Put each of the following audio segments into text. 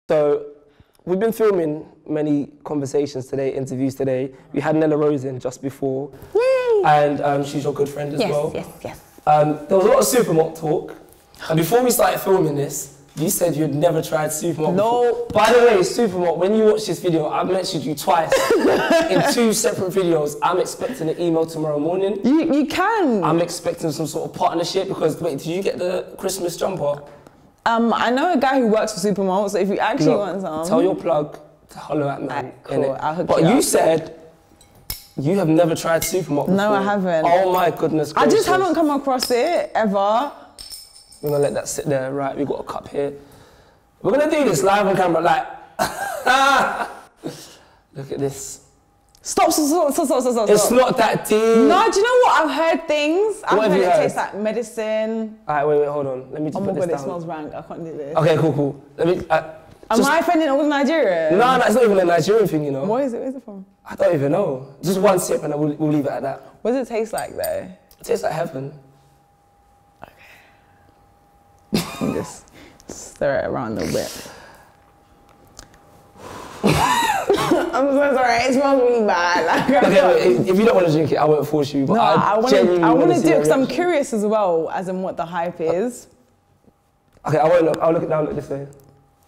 So we've been filming many conversations today, interviews today. We had Nella Rose in just before. Yay! And she's your good friend as well. Yes. There was a lot of supermodel talk. And before we started filming this, you said you'd never tried supermodel. No. By the way, supermodel, when you watch this video, I've mentioned you twice in 2 separate videos. I'm expecting an email tomorrow morning. You can. I'm expecting some sort of partnership because, wait, did you get the Christmas jumper? I know a guy who works for Supermodel, so if you actually want some... Tell your plug to holler at me. Right, cool, I'll hook but you you up. said you have never tried supermodel before. No, I haven't. Oh my goodness gracious. I just haven't come across it, ever. We're gonna let that sit there, right? We've got a cup here. We're gonna do this live on camera, like... Look at this. Stop. It's not that deep. No, do you know what? I've heard things. I've What have heard you it heard? tastes like medicine. Alright, wait, hold on. Let me just Oh my put this god, it down. smells rank. I can't do this. Okay, cool. Let me... Am I offending all Nigerians? No, it's not even a Nigerian thing, you know. What is it? Where's it from? I don't even know. Just one sip and we'll leave it at that. What does it taste like, though? It tastes like heaven. Okay. Just stir it around a little bit. I'm so sorry, it smells really bad. Like, Okay, wait, if you don't want to drink it, I won't force you. But no, I want to do it because I'm reaction. curious as well, as in what the hype is. Okay, I won't look. I'll look it down. Look this way.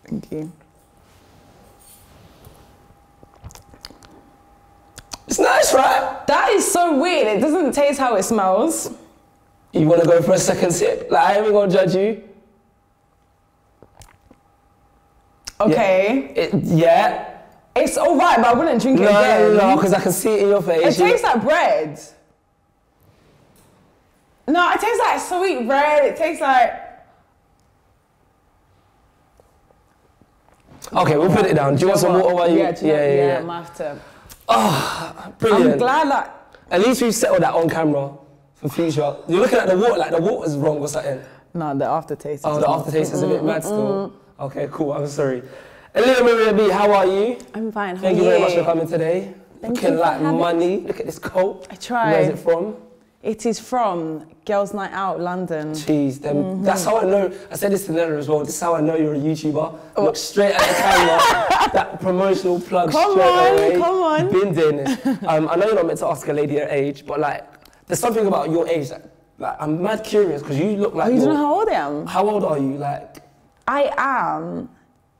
Thank you. It's nice, right? That is so weird. It doesn't taste how it smells. You want to go for a second sip? Like, I ain't even gonna judge you. Okay. Yeah. It's all right, but I wouldn't drink it again. No, because I can see it in your face. It tastes like bread. No, it tastes like sweet bread. It tastes like... Okay, we'll put it down. Do you want some water while you... Yeah, I'm after. Oh, brilliant. I'm glad that... At least we've settled that on camera for future. You're looking at the water like the water's wrong or something. No, the aftertaste. Oh, the aftertaste is a bit mad still. Okay, cool. I'm sorry. Aliyah Maria Bee, how are you? I'm fine. How Thank you very much for coming today. Thank Looking you for like having money. Look at this coat. I tried. Where's it from? It is from Girls' Night Out, London. Jeez, that's how I know. I said this to Nella as well. This is how I know you're a YouTuber. Look straight at the camera. That promotional plug straight away. Come on. Been doing this. I know you're not meant to ask a lady her age, but like, there's something about your age that, like, I'm mad curious because you look like. Oh, you don't know how old I am? How old are you? Like, I am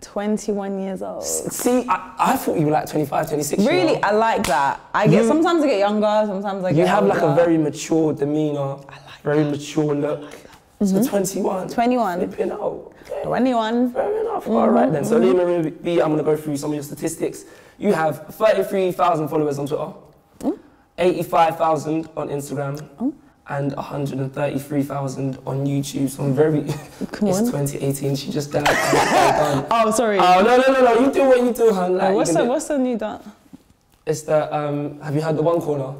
21 years old. see, I thought you were like 25, 26. Really, you know? I like that. Sometimes I get younger, sometimes I get You have older. like a very mature demeanor, very mature look. So 21. 21. Flipping out. Okay. 21. Fair enough. All right then. So Aliyah Maria Bee, I'm gonna go through some of your statistics. You have 33,000 followers on Twitter, 85,000 on Instagram, and 133,000 on YouTube. So I'm very. It's 2018. She just died. Oh, sorry. Oh no! You do what you do, hun. Like, What's the new dance? It's the have you heard the one corner?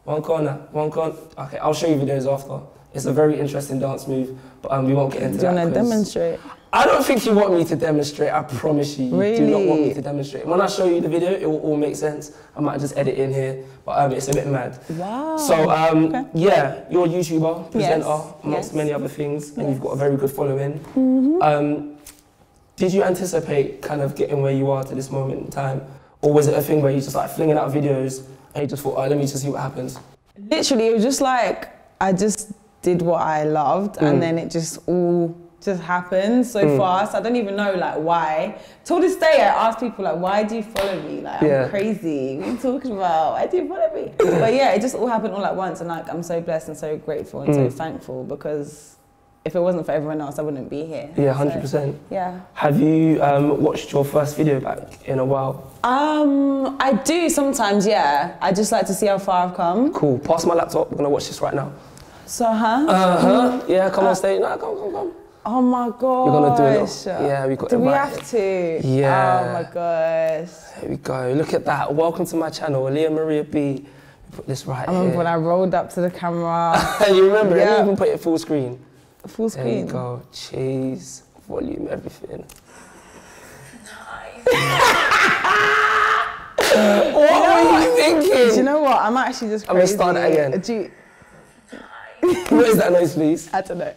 Okay, I'll show you videos after. It's a very interesting dance move, but we won't get into that. Do you want to demonstrate? I don't think you want me to demonstrate, I promise you. You do not want me to demonstrate. When I show you the video, it will all make sense. I might just edit in here, but it's a bit mad. Wow. So, yeah, you're a YouTuber, presenter, amongst Yes. many other things, and you've got a very good following. Did you anticipate kind of getting where you are to this moment in time? Or was it a thing where you just like flinging out videos and you just thought, let me just see what happens? Literally, it was just like, I just did what I loved and then it just all just happened so fast. I don't even know like why. Till this day, I ask people like, why do you follow me? Like, I'm crazy. What are you talking about? Why do you follow me? But yeah, it just all happened all at once, and like I'm so blessed and so grateful and so thankful, because if it wasn't for everyone else, I wouldn't be here. Yeah, 100%. So, yeah. Have you watched your first video back in a while? I do sometimes, yeah. I just like to see how far I've come. Cool. Pass my laptop. We're gonna watch this right now. So, Yeah, come on stage. No, come. Oh my gosh. We're gonna do it. Yeah, we got it. Do we right have to? Yeah. Oh my gosh. There we go. Look at that. Welcome to my channel, Aliyah Maria Bee. Put this right here. I remember when I rolled up to the camera. You remember? Yeah. Let me even put it full screen. Full screen. There you go. Cheese, volume, everything. Nice. What were you thinking? Do you know what? I'm actually just crazy. I'm gonna start it again. Do you... What is that noise, please? I don't know.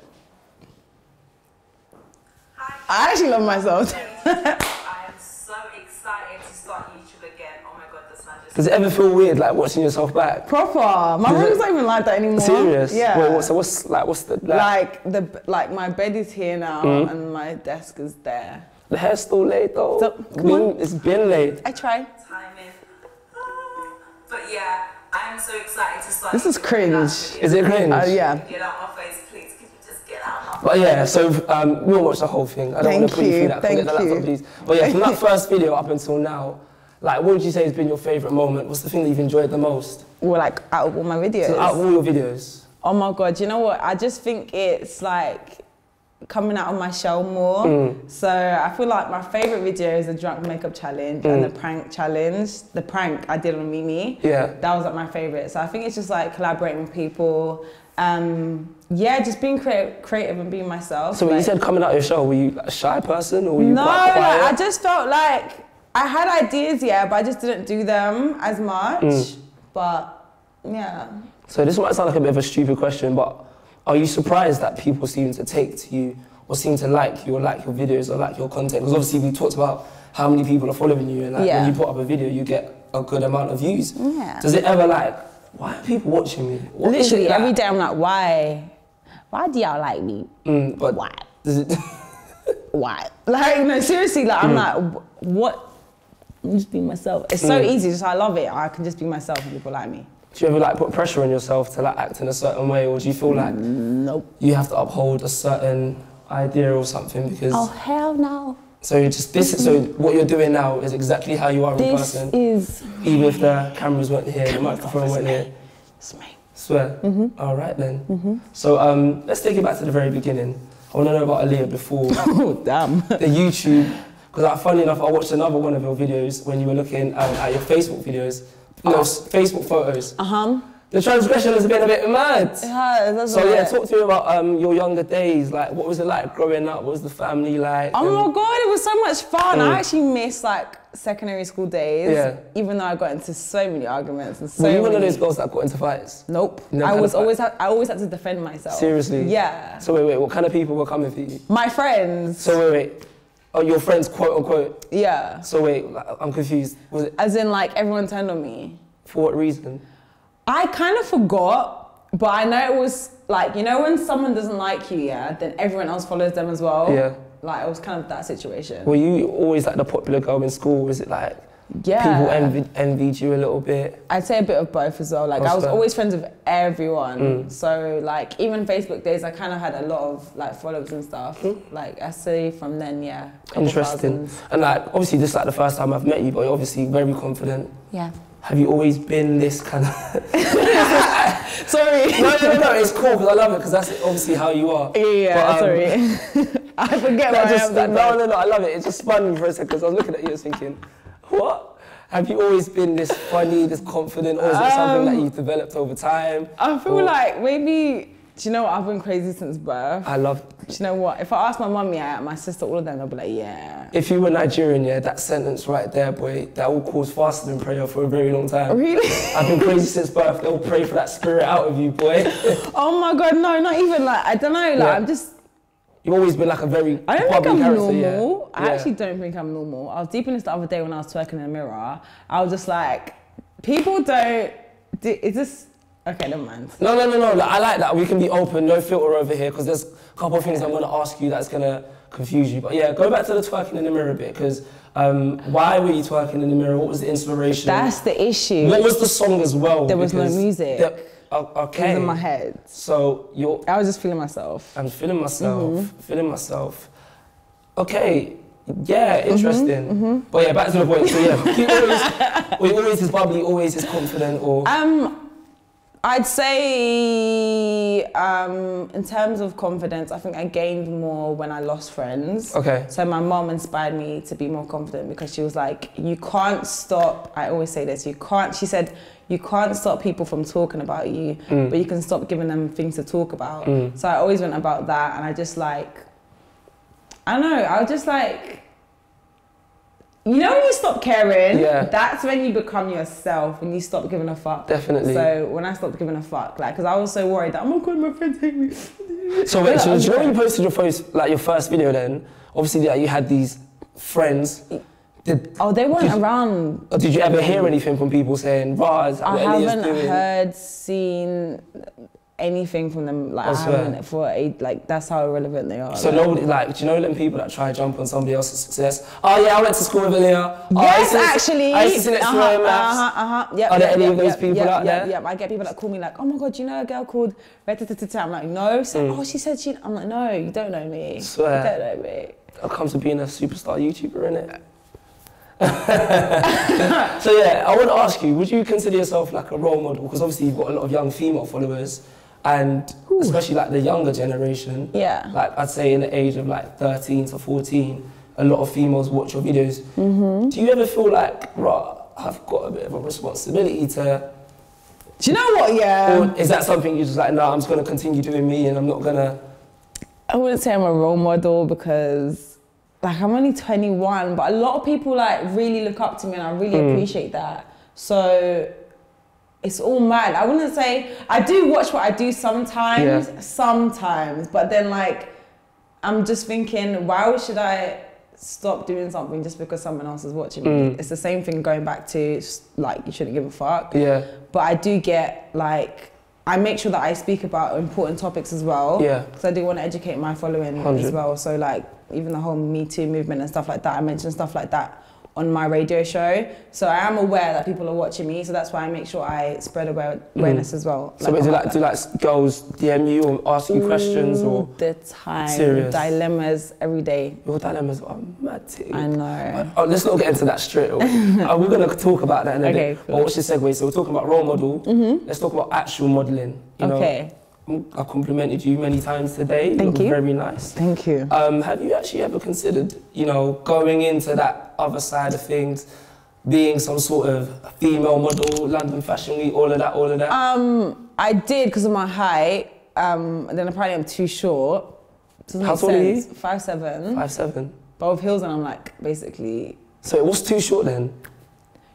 I actually love myself. I am to start YouTube again. Oh my God, the sun just... Does it ever feel weird, like, watching yourself back? Proper. My room's not even like that anymore. Serious? Yeah. Wait, so what's the... Like my bed is here now and my desk is there. The hair's still laid though. So, come on. It's been laid. I try. Timing. But yeah, I'm so excited to start. This is cringe. Is it cringe? Yeah. Get out my face, please. Can you just get out? But yeah, so we'll watch the whole thing. I don't want to put you through that. Thank Get the laptop, please. But yeah, from that first video up until now, like, what would you say has been your favourite moment? What's the thing that you've enjoyed the most? Well, like, out of all my videos. So out of all your videos. Oh my God, you know what? I just think it's like coming out of my shell more. So I feel like my favourite video is the drunk makeup challenge and the prank challenge. The prank I did on Mimi. Yeah. That was like my favourite. So I think it's just like collaborating with people. Yeah, just being creative and being myself. So when you said coming out of your shell, were you a shy person or were you quite quiet? No, I just felt like I had ideas, yeah, but I just didn't do them as much. But yeah. So this might sound like a bit of a stupid question, but are you surprised that people seem to take to you or seem to like you or like your videos or like your content? Because obviously we talked about how many people are following you and like when you put up a video, you get a good amount of views. Yeah. Does it ever like, why are people watching me? What literally every day I'm like, why? Why do y'all like me? But why? Does it? Why? Like, no, seriously, like I'm like, what? I'm just being myself. It's so easy, just I love it. I can just be myself and people like me. Do you ever like put pressure on yourself to like act in a certain way, or do you feel like you have to uphold a certain idea or something because? Oh hell no. So so what you're doing now is exactly how you are in person. Even if the cameras weren't here, the microphone weren't here. It's me. Swear. All right then. So let's take it back to the very beginning. I want to know about Aliyah before. Oh damn. The YouTube, because funny enough, I watched another one of your videos when you were looking at your Facebook videos. No, Facebook photos. The transgression has been a bit mad. It has, so yeah, talk to me about your younger days. Like, what was it like growing up? What was the family like? Oh my God, it was so much fun. I actually miss like secondary school days. Even though I got into so many arguments and so. Were you one of those girls that got into fights? Nope. I always had to defend myself. Seriously? Yeah. So wait, what kind of people were coming for you? My friends. So wait. Oh, your friends, quote unquote? Yeah. So wait, I'm confused. Was it? As in like everyone turned on me. For what reason? I kind of forgot, but I know it was like, you know when someone doesn't like you, yeah, then everyone else follows them as well? Yeah. Like it was kind of that situation. Were you always like the popular girl in school? Was it like people envied you a little bit? I'd say a bit of both as well. Like I was always friends with everyone. So like even Facebook days, I kind of had a lot of like followers and stuff. Like I say from then, yeah. Interesting. And like obviously this is like the first time I've met you, but you're obviously very confident. Yeah. Have you always been this kind of... Sorry. No, it's cool because I love it because that's obviously how you are. Yeah, but, sorry. I forget what I am. No, I love it. It's just fun for a second because I was looking at you and thinking, what? Have you always been this funny, this confident, or is it something that you've developed over time? I feel like maybe, do you know what, I've been crazy since birth. I love... Do you know what, if I ask my mum, yeah, my sister, all of them, they'll be like, yeah. If you were Nigerian, yeah, that sentence right there, boy, that will cause fasting and prayer for a very long time. Really? I've been crazy since birth. They'll pray for that spirit out of you, boy. Oh my God, no, not even like, I don't know, like I'm just... You've always been like a very I don't think I'm normal. Yeah. I actually don't think I'm normal. I was deep in this the other day when I was twerking in the mirror. I was just like, people don't... Is this... Okay, never mind. No. Like, I like that. We can be open, no filter over here, because there's a couple of things I'm going to ask you that's going to confuse you. But yeah, go back to the twerking in the mirror bit, because why were you twerking in the mirror? What was the inspiration? That's the issue. What was the song as well? There was no music. Okay. It was in my head. So I was just feeling myself. I'm feeling myself. Okay. Yeah, interesting. But yeah, back to the point. So yeah, he always is bubbly, always is confident, or... I'd say, in terms of confidence, I think I gained more when I lost friends. Okay. So my mom inspired me to be more confident because she was like, you can't stop, I always say this, she said, you can't stop people from talking about you, but you can stop giving them things to talk about. So I always went about that, and I just like, I don't know, I was just like, you know when you stop caring, that's when you become yourself, when you stop giving a fuck. Definitely. So when I stopped giving a fuck, like, because I was so worried that, oh my God, my friends hate me. So wait, so do you know when you posted your first video then, obviously you had these friends They weren't around. Or did you ever hear anything from people saying, "Raz, I haven't heard, seen anything from them. Like, I haven't that's how irrelevant they are. So nobody, do you know them people that try to jump on somebody else's success? Oh yeah, I went to school with Aliyah. Yes, actually. I used to sit next to her in maths. Are there any of those people out there? Yeah, I get people that call me like, oh my God, do you know a girl called Retatata? I'm like, no. So, oh, she said she. I'm like, no, you don't know me. Swear. You don't know me. It comes to being a superstar YouTuber, innit? So yeah, I want to ask you, would you consider yourself like a role model? Because obviously you've got a lot of young female followers, and especially like the younger generation. Yeah. Like I'd say in the age of like 13 to 14, a lot of females watch your videos. Do you ever feel like, right, I've got a bit of a responsibility to... Do you know what, yeah? Or is that something you're just like, no, I'm just going to continue doing me and I'm not going to... I wouldn't say I'm a role model because I'm only 21, but a lot of people really look up to me and I really appreciate that. So it's all mad. I wouldn't say, I do watch what I do sometimes, but then I'm just thinking, why should I stop doing something just because someone else is watching me? It's the same thing going back to you shouldn't give a fuck. Yeah. But I do get I make sure that I speak about important topics as well. Yeah. Because I do want to educate my following as well. So even the whole Me Too movement and stuff like that, I mention stuff like that on my radio show. So I am aware that people are watching me. So that's why I make sure I spread awareness as well. So do girls DM you or ask you questions or? All the time. Serious? Dilemmas every day. Your dilemmas are mad too. I know. Oh, let's not get into that straight away. We're going to talk about that in a bit. Cool. But what's your segue? So we're talking about role model. Let's talk about actual modelling. Okay. I complimented you many times today. Thank you. Very nice. Thank you. Have you actually ever considered, going into that other side of things, being some sort of female model, London Fashion Week, all of that? I did because of my height. And then apparently I'm too short. How tall are you? 5'7". 5'7". But with heels and I'm basically... So what's too short then?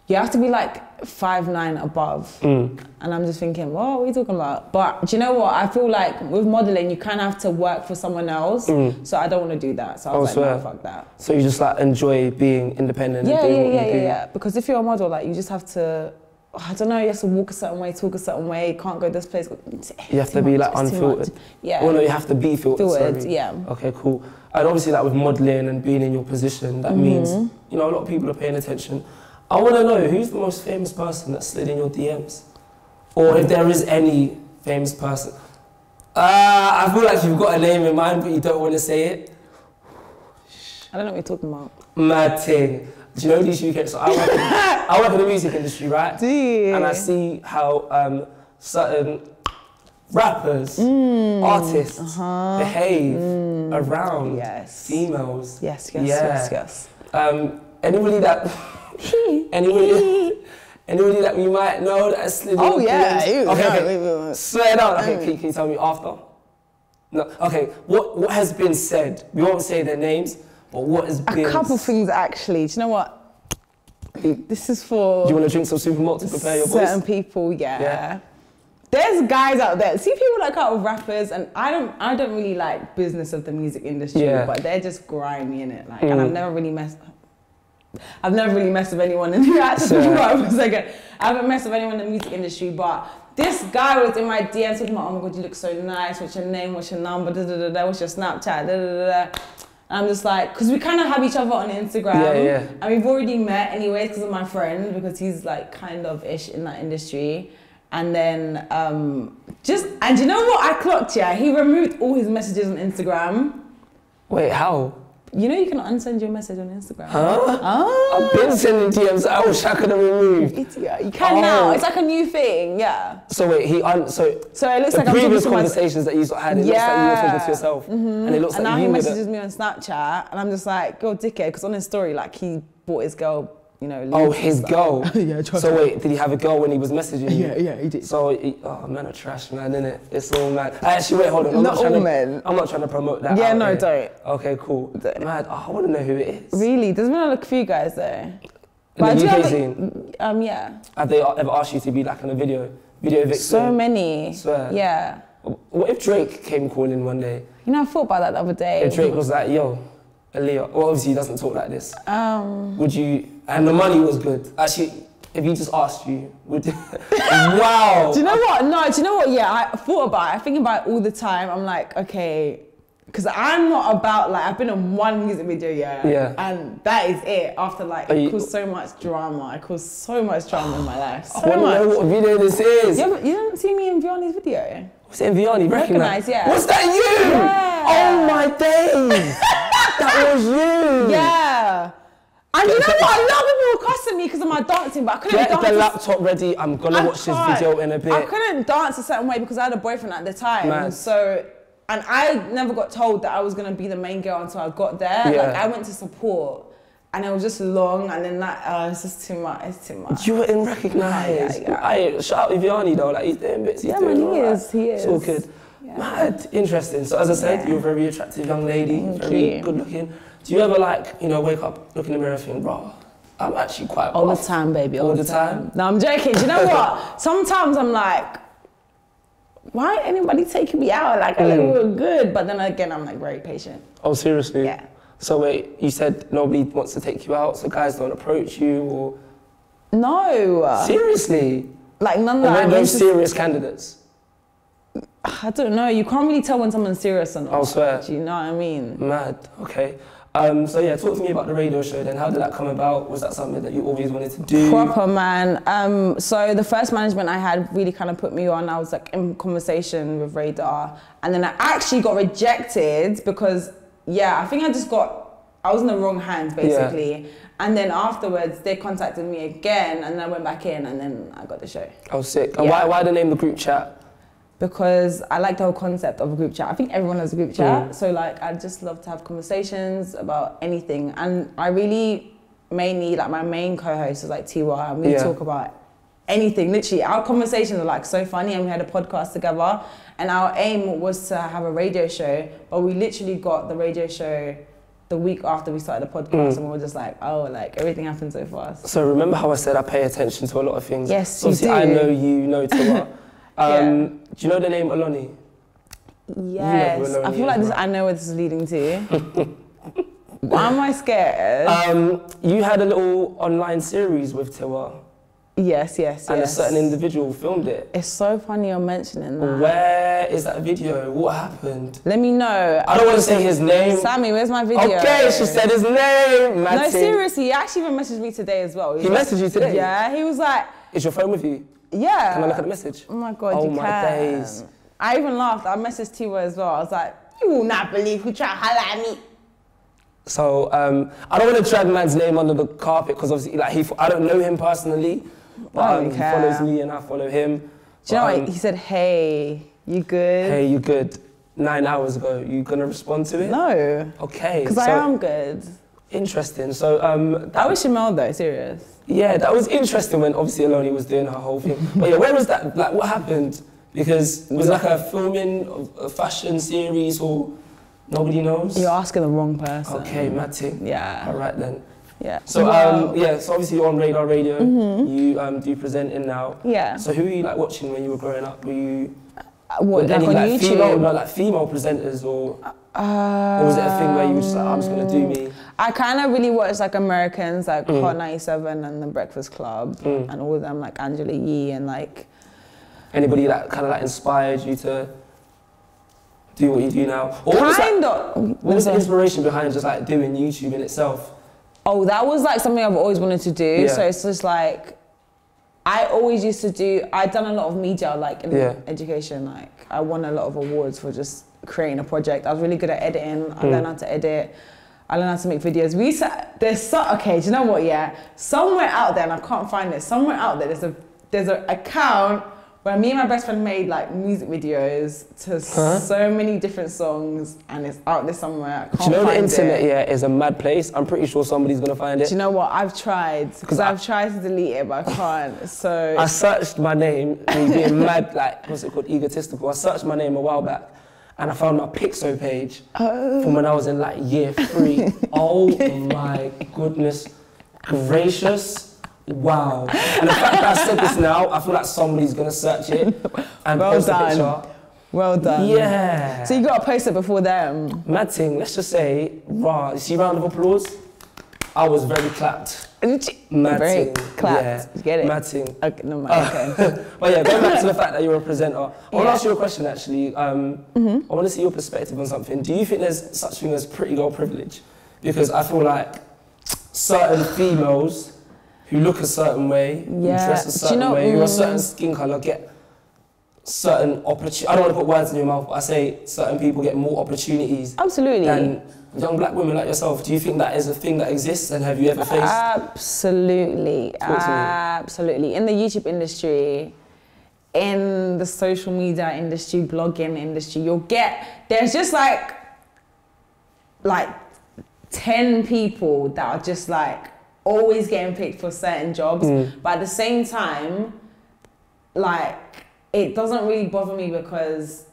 You have to be 5'9" above. And I'm just thinking, what are we talking about? But do you know what? I feel like with modelling, you kind of have to work for someone else. So I don't want to do that. So I was no, fuck that. So you just enjoy being independent and doing what you do? Yeah. Because if you're a model, you just have to, I don't know, you have to walk a certain way, talk a certain way, you can't go this place. You have to be unfiltered. Yeah. Well, no, you have to be filtered. Yeah. Okay, cool. And obviously with modelling and being in your position, that means, a lot of people are paying attention. I want to know, who's the most famous person that slid in your DMs? Or if there is any famous person. I feel like you've got a name in mind, but you don't want to say it. I don't know what you're talking about. Mad thing. Do you know these UK? So I work in the music industry, right? Do you? And I see how certain rappers, artists behave around females. Yes. Anybody that... Anybody that we might know that has slid in your DMs? Okay. Swear down. Okay, can you tell me after? No. Okay. What has been said? We won't say their names, but what has been... A couple things actually. Do you know what? This is for... Do you want to drink some Supermalt to prepare your voice? Certain people, yeah. There's guys out there. See people that come out with rappers, and I don't really like business of the music industry, but they're just grimy in it. And I've never really messed with anyone in the I haven't messed with anyone in the music industry, but this guy was in my DMs talking about, oh my God, you look so nice, what's your name, what's your number, what's your Snapchat, And I'm just because we kind of have each other on Instagram, and we've already met anyways because of my friend, because he's kind of ish in that industry. And then and you know what I clocked, he removed all his messages on Instagram. Wait, how? You know you can unsend your message on Instagram. Huh? I've been sending DMs. I wish I could have removed. You can now. It's a new thing. Yeah. So wait, so it looks like previous conversations that you had. It looks like you were talking to yourself, and it looks like now he messages me on Snapchat, and I'm just go dickhead, because on his story he bought his girl. His girl. So wait, did he have a girl when he was messaging you? Yeah, he did. So, men are trash, man, innit? It's all mad. Actually, wait, hold on. I'm not trying to promote that. Yeah, no, don't. Okay, cool. Mad. I want to know who it is. Really? There's been a few guys though. In the UK scene? Yeah. Have they ever asked you to be in a video vixen? So many. Swear. Yeah. What if Drake came calling one day? I thought about that the other day. If Drake was like, yo, Aliyah? Well, obviously he doesn't talk like this. Would you, and the money was good. Actually, if he just asked you, would you, wow. Do you know what? No, do you know what? Yeah, I thought about it. I think about it all the time. I'm like, okay, because I'm not about, like, I've been on one music video, Yeah. and that is it. After, like, it caused so much drama. It caused so much drama in my life. So I want to know what video this is. You didn't see me in Vianney's video? Was it in Vianney? Recognize, yeah. Was that you? Yeah. Oh my days. That was you. Yeah. And you know what? A lot of people were cussing me because of my dancing, but I couldn't dance. Get the laptop ready. I'm going to watch this video in a bit. I couldn't dance a certain way because I had a boyfriend at the time. Mad. So, and I never got told that I was going to be the main girl until I got there. Yeah. Like, I went to support. And it was just long, and then that, it's just too much, it's too much. You were in Recognize. Yeah. Shout out to Vianney though, like he's doing bits, he's doing man, all he right. is. It's all good. Yeah. Mad, interesting. So as I said, you're a very attractive young lady, very good looking. Do you ever like, you know, wake up, look in the mirror and think, bro, I'm actually quite All buff. the time, baby, all the time? No, I'm joking. Do you know what? Sometimes I'm like, why ain't anybody taking me out? Like, I look real good. But then again, I'm like very patient. Oh, seriously? Yeah. So wait, you said nobody wants to take you out, so guys don't approach you, or? No. Seriously? Like none of Or that. no serious candidates? I don't know. You can't really tell when someone's serious or not. I'll swear. Do you know what I mean? Mad, okay. So yeah, talk to me about the radio show then. How did that come about? Was that something that you always wanted to do? Proper, man. So the first management I had really kind of put me on. I was like in conversation with Radar, and then I actually got rejected because, yeah, I think I was in the wrong hands basically. Yeah. And then afterwards they contacted me again, and then I went back in, and then I got the show. Oh, sick. And why the name the group chat? Because I like the whole concept of a group chat. I think everyone has a group chat. So like, I just love to have conversations about anything. And I really mainly, like my main co-host is like Tiwa, and we talk about anything. Literally, our conversations are like so funny, and we had a podcast together. And our aim was to have a radio show, but we literally got the radio show the week after we started the podcast, and we were just like, oh, like everything happened so fast. So remember how I said I pay attention to a lot of things? Yes, so obviously you do. I know you know Tiwa. Do you know the name Oloni? Yes, I feel like this. I know where this is leading to. Why am I scared? You had a little online series with Tiwa. Yes. And a certain individual filmed it. It's so funny you're mentioning that. Where is that video? What happened? Let me know. I don't want to say his name. Sammy, where's my video? Okay, she said his name. No, seriously, he actually even messaged me today as well. He messaged you today? Yeah, he was like... Is your phone with you? Yeah. Can I look at the message? Oh my God, you can. my days. I even laughed. I messaged Tiwa as well. I was like, you will not believe who tried to holler at me. So, I don't want to drag man's name under the carpet because obviously, like, I don't know him personally, but he follows me and I follow him. Do you know what? He said, hey, you good? Hey, you good? 9 hours ago. You going to respond to it? No. Okay. Because I am good. Interesting. So, I wish you mailed though, serious. Yeah, that was interesting when obviously Aloni was doing her whole thing. But yeah, where was that? Like, what happened? Because it was like a filming of a fashion series, or nobody knows? You're asking the wrong person. Okay, Matty. Yeah. All right then. Yeah. So, so obviously you're on Radar Radio. You do presenting now. Yeah. So who were you like watching when you were growing up? Were you what, like any on like YouTube? female presenters, or was it a thing where you were just like, I'm just gonna do me? I kind of really watched like Americans, like Hot 97 and The Breakfast Club, and all of them, like Angela Yee and like. Anybody that kind of like inspired you to do what you do now? Or what was the inspiration behind just like doing YouTube in itself? Oh, that was like something I've always wanted to do. Yeah. So it's just like, I always used to do, I'd done a lot of media like in education. Like I won a lot of awards for just creating a project. I was really good at editing. I learned how to edit. I learned how to make videos. Okay, do you know what, yeah? Somewhere out there, and I can't find it, somewhere out there, there's an account where me and my best friend made like music videos to so many different songs, and it's out there somewhere. I can't find it. Do you know the internet, is a mad place? I'm pretty sure somebody's gonna find it. Do you know what? I've tried, because I've tried to delete it, but I can't, so. I searched my name, me being mad, like, what's it called, egotistical. I searched my name a while back, and I found my Pixo page from when I was in like year 3. Oh my goodness gracious. Wow. And the fact that I said this now, I feel like somebody's gonna search it and post a picture. Well done. Yeah. So you got to post it before them. Mad thing, let's just say, rah, you see round of applause? I was very clapped. Mad Very thing. clapped. Yeah. You get it? Mad thing. Okay, no, okay. But yeah, going back to the fact that you're a presenter, I want to Yeah. ask you a question actually. I want to see your perspective on something. Do you think there's such thing as pretty girl privilege? Because I feel like certain females who look a certain way, who dress a certain way, who are a certain skin colour get certain opportunities. I don't want to put words in your mouth, but I say certain people get more opportunities Absolutely. than young black women like yourself. Do you think that is a thing that exists, and have you ever faced? Absolutely. Talk to me. Absolutely. In the YouTube industry, in the social media industry, blogging industry, there's just like 10 people that are just like always getting picked for certain jobs. But at the same time, like, it doesn't really bother me because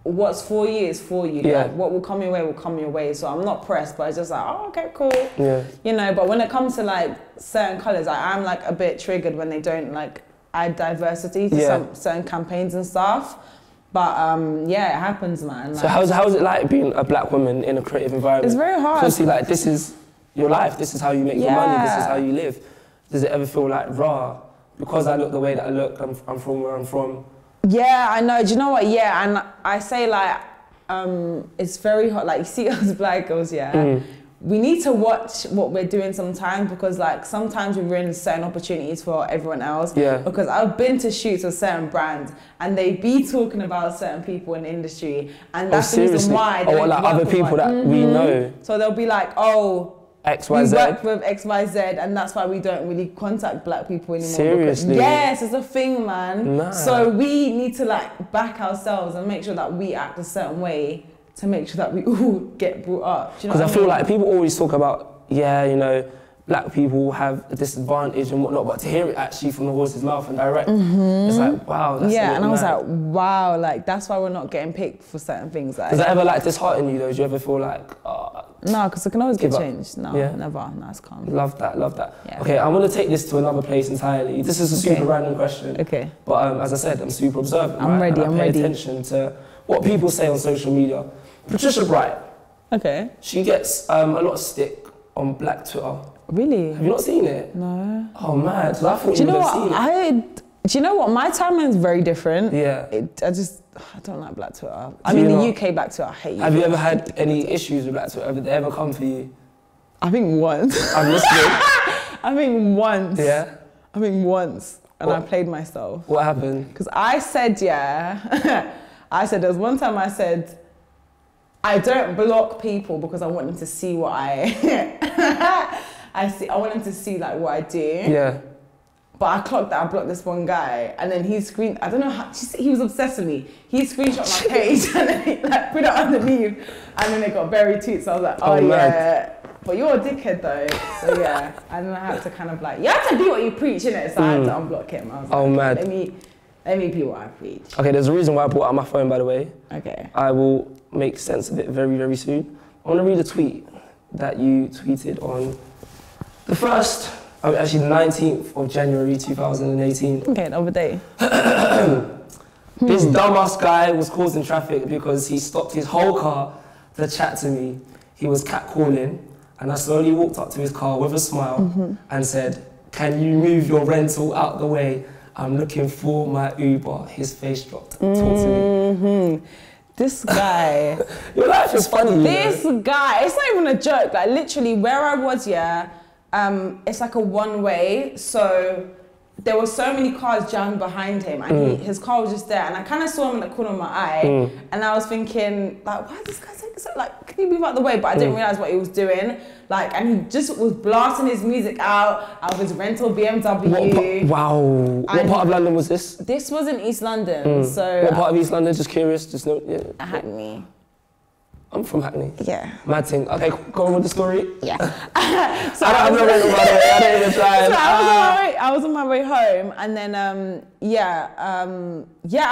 what's for you is for you. Yeah. Like, what will come your way will come your way. So I'm not pressed, but it's just like, oh, okay, cool. Yeah. You know, but when it comes to like certain colours, I'm like a bit triggered when they don't like add diversity to some certain campaigns and stuff. But yeah, it happens, man. So how's it like being a black woman in a creative environment? It's very hard. Obviously, like, this is your life, this is how you make your money, this is how you live. Does it ever feel like, rah, because I look the way that I look, I'm from where I'm from? Yeah, I know. Do you know what? Yeah, and I say like, it's very hard. Like, you see us black girls, we need to watch what we're doing sometimes, because like sometimes we ruin certain opportunities for everyone else. Yeah. Because I've been to shoots with certain brands and they be talking about certain people in the industry, and that's the reason why. Or like other people that we know. So they'll be like, oh, XYZ. we work with XYZ, and that's why we don't really contact black people anymore. Seriously? Yes, it's a thing, man. Nah. So we need to like back ourselves and make sure that we act a certain way to make sure that we all get brought up. Do you know Because what I feel like people always talk about, you know, black people have a disadvantage and whatnot, but to hear it actually from the horse's mouth and direct, it's like, wow, that's and I was mad. like, wow, like that's why we're not getting picked for certain things. Like, Does that ever like dishearten you though? Do you ever feel like, no, because it can always get give up? changed. No, Yeah. never. No, it's calm. Love that, love that. Yeah. Okay, I want to take this to another place entirely. This is a super random question. Okay. But as I said, I'm super observant. I'm ready, And I I'm pay ready. attention to what people say on social media. Patricia Bright, Okay. she gets a lot of stick on black Twitter. Really? Have you not seen it? No. Oh, mad. I thought Do you you know would have seen it. what? Do you know what? My timeline's very different. Yeah. I don't like black Twitter. I mean, the UK black Twitter, I hate you. Have you ever had any issues with black Twitter? Did they ever come for you? I think once. I'm listening. I think once. Yeah? I think once. And What? I played myself. What happened? Because I said, there was one time I said, I don't block people because I want them to see what I want them to see like what I do. Yeah. But I clocked that I blocked this one guy, and then I don't know how, he was obsessed with me. He screenshot my page and then he like put it underneath, and then it got buried tweets. So I was like, oh yeah. But you're a dickhead though, so yeah. And then I had to kind of like, you have to be what you preach, innit? So I had to unblock him. I was like, mad. Let me be what I preach. Okay, there's a reason why I brought out my phone, by the way. Okay. I will make sense of it very, very soon. I want to read a tweet that you tweeted on the 19th of January 2018. Okay, another day. This dumbass guy was causing traffic because he stopped his whole car to chat to me. He was catcalling, and I slowly walked up to his car with a smile and said, "Can you move your rental out the way? I'm looking for my Uber." His face dropped. Talk to me. This guy. Your life is funny, you This know? guy, it's not even a joke. Like literally where I was, it's like a one-way. So there were so many cars jammed behind him, and his car was just there. And I kind of saw him in the corner of my eye, and I was thinking, like, why is this guy taking so, like, can you move out the way? But I didn't realize what he was doing. Like, and he just was blasting his music out of his rental BMW. Wow. What part of London was this? This was in East London, so. What part of East London? Just curious. Just know. Yeah. Hackney. I'm from Hackney. Yeah. Mad thing. Okay, go on with the story. Yeah. So I'm not rental, by the way. I didn't even try. So I was on my way home, and then I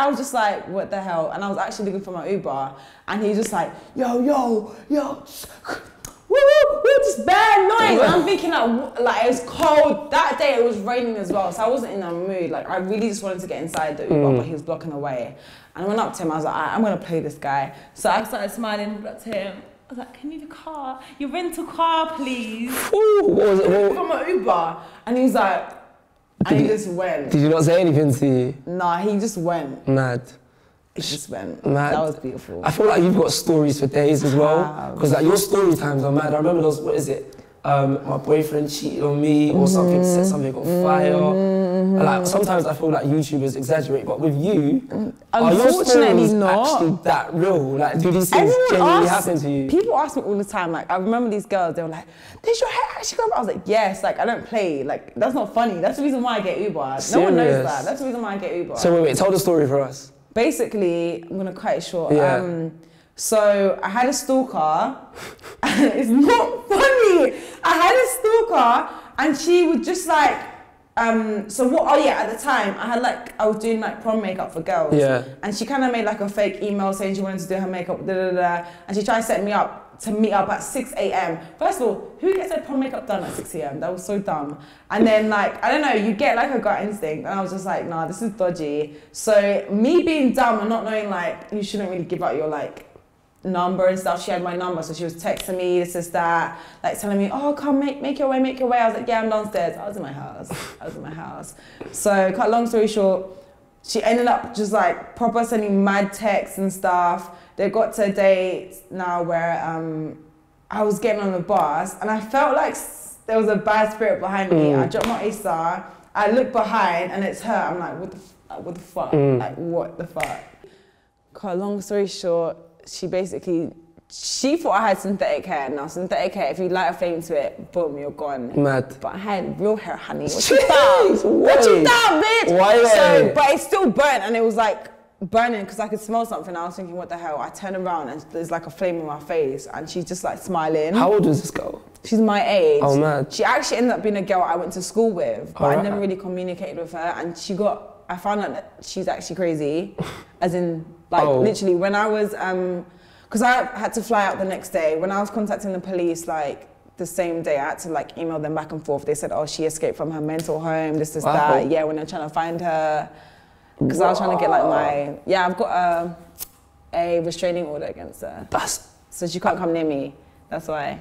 was just like, what the hell? And I was actually looking for my Uber, and he was just like, yo, woo, just bad noise. And I'm thinking like it was cold. That day it was raining as well, so I wasn't in a mood. Like I really just wanted to get inside the Uber, but he was blocking the way. And I went up to him, I was like, I'm gonna play this guy. So I started smiling, went up to him. I was like, can you have a car? Your rental car, please. Ooh, what was it? From an Uber. And he was like, and he just went. Did you not say anything to you? Nah, he just went. Mad. He just went. Mad. That was beautiful. I feel like you've got stories for days as well. Because like your story times are mad. I remember those, what is it? My boyfriend cheated on me or something, set something on fire. And like sometimes I feel like YouTubers exaggerate, but with you, are your stories actually that real? Like do these things genuinely happen to you? People ask me all the time, like I remember these girls, they were like, "Did your hair actually go up?" I was like, "Yes." Like I don't play. Like that's not funny. That's the reason why I get Uber. Serious? No one knows that. That's the reason why I get Uber. So wait, tell the story for us. Basically, I'm gonna cut it short. Yeah. So I had a stalker. It's not funny. I had a stalker, and she would just like. So what? Oh yeah, at the time I was doing like prom makeup for girls. Yeah. And she kind of made like a fake email saying she wanted to do her makeup. And she tried to set me up to meet up at 6 a.m. First of all, who gets their prom makeup done at 6 a.m? That was so dumb. And then like I don't know, you get like a gut instinct, and I was just like, nah, this is dodgy. So me being dumb and not knowing like you shouldn't really give out your like number and stuff. She had my number, so she was texting me, this is that, like telling me, oh, come make your way. I was like, yeah, I'm downstairs. I was in my house. So cut long story short, she ended up just like proper sending mad texts and stuff. They got to a date now where I was getting on the bus and I felt like there was a bad spirit behind me. I dropped my A-star, I look behind and it's her. I'm like, what the fuck? Like, what the fuck? Cut long story short, she thought I had synthetic hair. Now, synthetic hair, if you light a flame to it, boom, you're gone. Mad. But I had real hair, honey. What you thought? What you thought, bitch? Why? So, but it still burnt, and it was like burning because I could smell something. I was thinking, what the hell? I turn around, and there's like a flame in my face, and she's just like smiling. How old was this girl? She's my age. Oh, mad. She actually ended up being a girl I went to school with, but I never really communicated with her, and I found out that she's actually crazy, as in, like, literally, when I was, because I had to fly out the next day. When I was contacting the police, like, the same day, I had to, like, email them back and forth. They said, oh, she escaped from her mental home, this, that. Yeah, when they're trying to find her. Because I was trying to get, like, I've got a restraining order against her. So she can't come near me. That's why.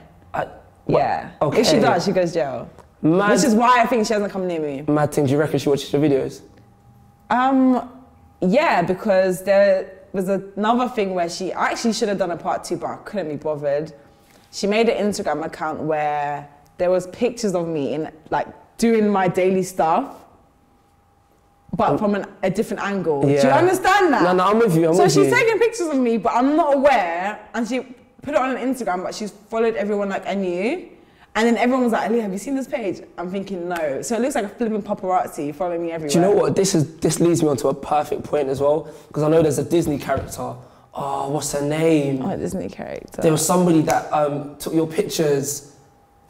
Yeah. Okay. If she does, she goes jail. Mad. Which is why I think she hasn't come near me. Mad thing, do you reckon she watches your videos? Yeah, because there was another thing where she actually should have done a part 2, but I couldn't be bothered. She made an Instagram account where there was pictures of me in like doing my daily stuff, but from a different angle. Yeah. Do you understand that? No, I'm with you. So she's taking pictures of me, but I'm not aware, and she put it on Instagram, but she's followed everyone like I knew. And then everyone was like, Aliyah, have you seen this page? I'm thinking, no. So it looks like a flipping paparazzi following me everywhere. Do you know what? This leads me on to a perfect point as well, because I know there's a Disney character. Oh, what's her name? Oh, a Disney character. There was somebody that took your pictures.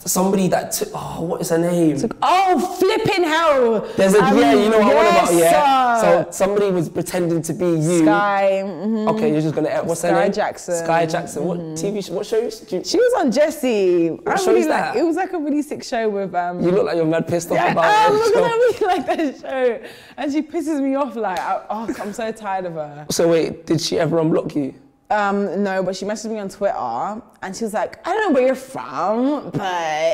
Somebody that took, what is her name? Flipping hell! There's you know what I want about, So somebody was pretending to be you. Sky. Okay, you're just gonna, what's her name? Sky Jackson. What TV show, what shows? She was on Jessie. What show is that? It was like a really sick show with... You look like you're mad pissed off about it. I really like that show. And she pisses me off, like, I'm so tired of her. So wait, did she ever unblock you? No, but she messaged me on Twitter and she was like, I don't know where you're from, but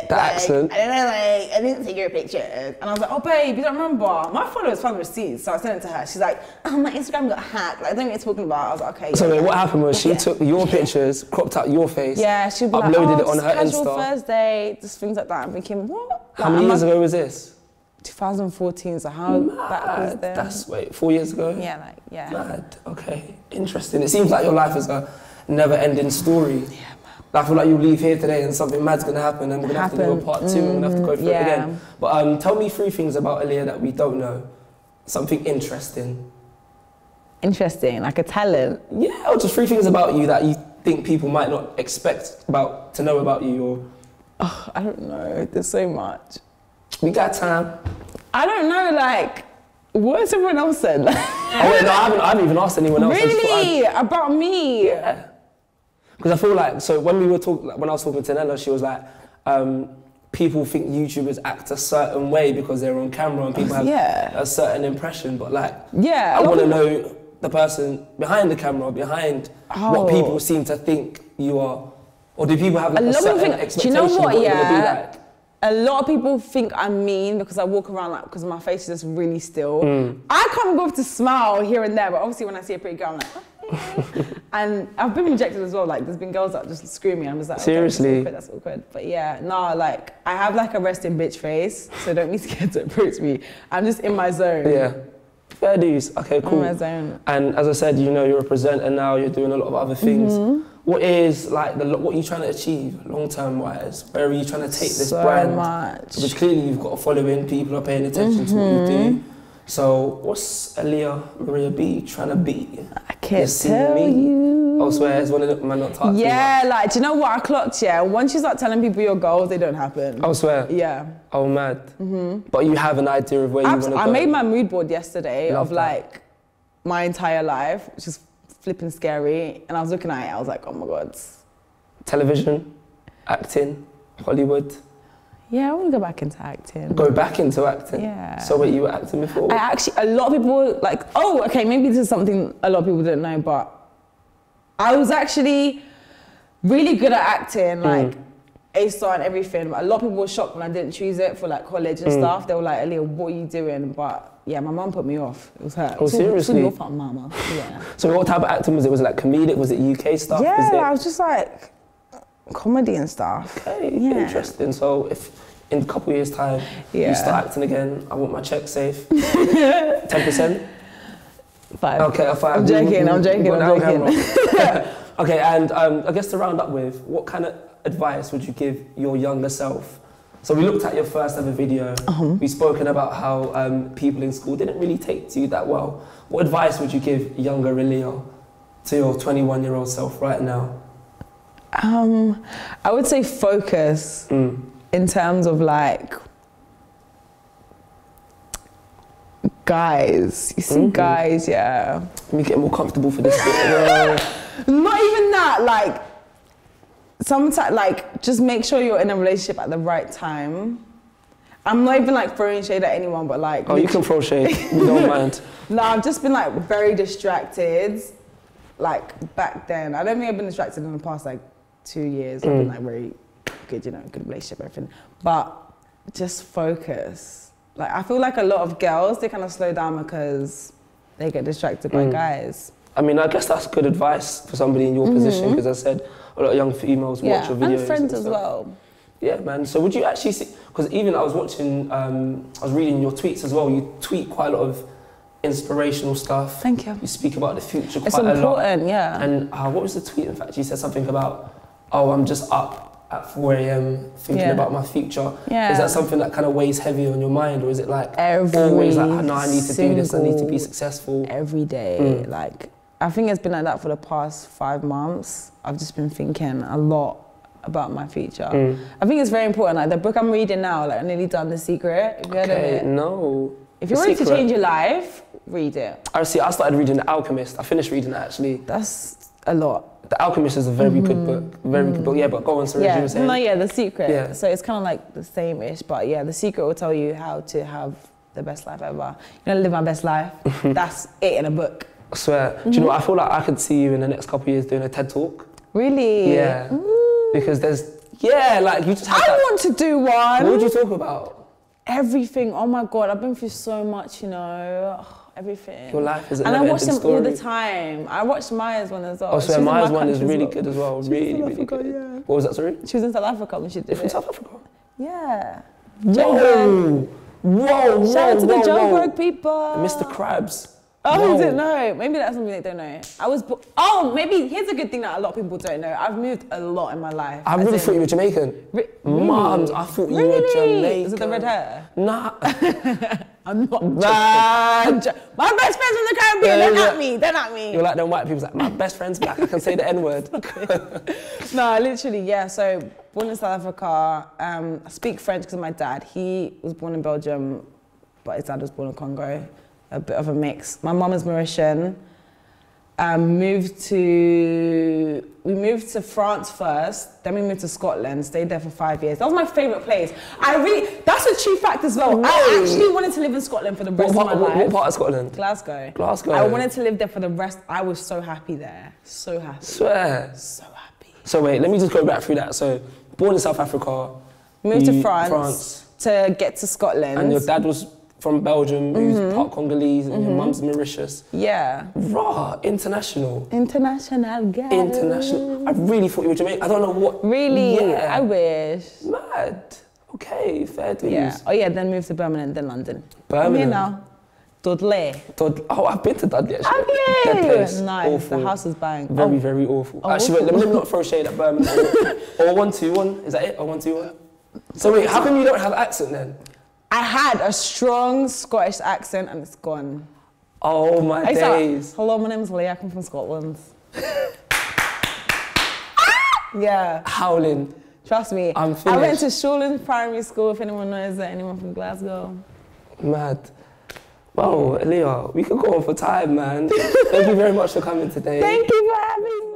accent. I don't know, like, I didn't take your pictures. And I was like, oh babe, you don't remember? My followers found receipts, so I sent it to her. She's like, oh, my Instagram got hacked. Like, I don't know what you're talking about. I was like, okay. So wait, what happened was she took your pictures, cropped out your face, she'd be uploaded it on her casual Insta. Thursday, just things like that. I'm thinking, what? How many years ago was this? 2014, so how back was then? That's, 4 years ago? Yeah, yeah. Mad, okay, interesting. It seems like your life is a never-ending story. Yeah, man. I feel like you leave here today and something mad's gonna happen and we're gonna have to do a part 2 and we're gonna have to go through it again. But tell me 3 things about Aliyah that we don't know. Something interesting. Interesting, like a talent? Yeah, or just 3 things about you that you think people might not expect to know about you, or... Oh, I don't know, there's so much. We got time. I don't know, like, what has everyone else said? Oh wait, no, I haven't even asked anyone else. Really? About me? Yeah. Because I feel like, so when we were talking, when I was talking to Nella, she was like, people think YouTubers act a certain way because they're on camera and people have a certain impression, but like, I want to know the person behind the camera, behind what people seem to think you are. Or do people have like a certain expectation do you know what, of what you're going to be like? A lot of people think I'm mean because I walk around like, because my face is just really still. I can't go up to smile here and there, but obviously when I see a pretty girl, I'm like, oh. And I've been rejected as well. Like, there's been girls that just scream me. I'm just like, seriously? Okay, that's awkward. But yeah, no, like, I have like a resting bitch face, so don't be scared to approach me. I'm just in my zone. Yeah. Fair dues. Okay, cool. In my zone. And as I said, you know, you're a presenter now, you're doing a lot of other things. What is like what are you trying to achieve long-term wise? Where are you trying to take this brand? So much. Because clearly you've got a following, people are paying attention to what you do. So what's Aliyah Maria Bee trying to be? I can't tell you. I swear, it's one of the man not talking. Yeah, like, do you know what I clocked? Yeah, once you start telling people your goals, they don't happen. I swear. Yeah. Oh, mad. But you have an idea of where you want to go. I made my mood board yesterday of like my entire life, which is flipping scary. And I was looking at it, I was like, oh my God. Television, acting, Hollywood. Yeah, I want to go back into acting. Go back into acting? Yeah. So wait, you were acting before? A lot of people like, oh, okay, maybe this is something a lot of people didn't know, but I was actually really good at acting, like A-star and everything. But a lot of people were shocked when I didn't choose it for like college and stuff. They were like, Aliyah, what are you doing? But yeah, my mum put me off. It was her. Oh, seriously? It's your fault, mama. Yeah. So what type of acting was it? Was it like comedic? Was it UK stuff? Yeah, I was just like comedy and stuff. Okay, yeah. Interesting. So if in a couple of years' time you start acting again, I want my check safe. 10%? 5. Okay, a 5. I'm joking. Okay, and I guess to round up with, what kind of advice would you give your younger self? So we looked at your first ever video. We've spoken about how people in school didn't really take to you that well. What advice would you give younger Aliyah to your 21-year-old self right now? I would say focus in terms of like guys. You see guys, yeah. Let me get more comfortable for this bit. Not even that, like sometimes, like, just make sure you're in a relationship at the right time. I'm not even like throwing shade at anyone, but like... Oh, you can throw shade, we don't mind. No, I've just been like very distracted, like back then. I don't think I've been distracted in the past like 2 years. I've been like very good, you know, good relationship, everything. But just focus. Like, I feel like a lot of girls, they kind of slow down because they get distracted by guys. I mean, I guess that's good advice for somebody in your position, because I said a lot of young females watch your videos. And friends as well. Yeah, man. So would you actually see, because even I was watching, I was reading your tweets as well, you tweet quite a lot of inspirational stuff. Thank you. You speak about the future quite it's a lot. It's important, yeah. And what was the tweet, in fact? You said something about, oh, I'm just up at 4 a.m. thinking about my future. Yeah. Is that something that kind of weighs heavy on your mind, or is it like always like, no, I need to do this, I need to be successful? Every day, like, I think it's been like that for the past 5 months. I've just been thinking a lot about my future. I think it's very important. Like the book I'm reading now, like I'm nearly done, The Secret. Have you heard of it? No. If you're ready to change your life, read it. I started reading The Alchemist. I finished reading it actually. That's a lot. The Alchemist is a very good book. Very good book. Yeah, but go on, sorry, you were saying. No, yeah, The Secret. Yeah. So it's kind of like the same-ish, but yeah, The Secret will tell you how to have the best life ever. You know, live my best life. That's it in a book. I swear. Do you know what? I feel like I could see you in the next couple of years doing a TED Talk. Really? Yeah. Because there's, like you just have I want to do one. What would you talk about? Everything. Oh my God, I've been through so much, you know. Everything. Your life is a And I watch them story. all the time. I watched Maya's one as well. Oh, so Maya's one is really good as well. Really, really good. Yeah. What was that, sorry? She was in South Africa when she did it. From South Africa? Yeah. Whoa! Whoa! Shout out to the Joburg people. Mr. Krabs. Oh, I didn't know. Maybe that's something they don't know. Maybe here's a good thing that a lot of people don't know. I've moved a lot in my life. I really thought you were Jamaican. Mums, I thought you were Jamaican. Is it the red hair? Nah. I'm not joking. My best friend's from the Caribbean. Don't at me. You're like them white people. Like, my best friend's black. I can say the N-word. No, literally, yeah. So born in South Africa. I speak French because of my dad. He was born in Belgium, but his dad was born in Congo. A bit of a mix. My mum is Mauritian. We moved to France first, then we moved to Scotland, stayed there for 5 years. That was my favourite place. That's a true fact as well. I actually wanted to live in Scotland for the rest of my life. What part of Scotland? Glasgow. Glasgow. I wanted to live there for the rest. I was so happy there. So happy. Swear. So happy. So wait, let me just go back through that. So, born in South Africa. Moved to France to get to Scotland. And your dad was from Belgium, who's part Congolese, and your mum's Mauritius. Yeah. Raw, international. International girl. International. I really thought you were Jamaican. I don't know what. Really? Yeah. I wish. Mad. Okay, fair dues. Yeah. Oh yeah, then moved to Birmingham, then London. Birmingham. I'm here now. Dudley. Oh, I've been to Dudley actually. Have you? That place, Nice. awful. The house is bang. Very, very awful. Actually, wait, let me not throw shade at Birmingham. Or 121, is that it? Or 121? So wait, how come you don't have an accent then? I had a strong Scottish accent and it's gone. Oh my days. Hello, my name's Aliyah, I come from Scotland. Yeah. Howling. Trust me. I'm finished. I went to Shoreland Primary School, if anyone knows that, anyone from Glasgow. Mad. Wow, Aliyah, we could go on for time, man. Thank you very much for coming today. Thank you for having me.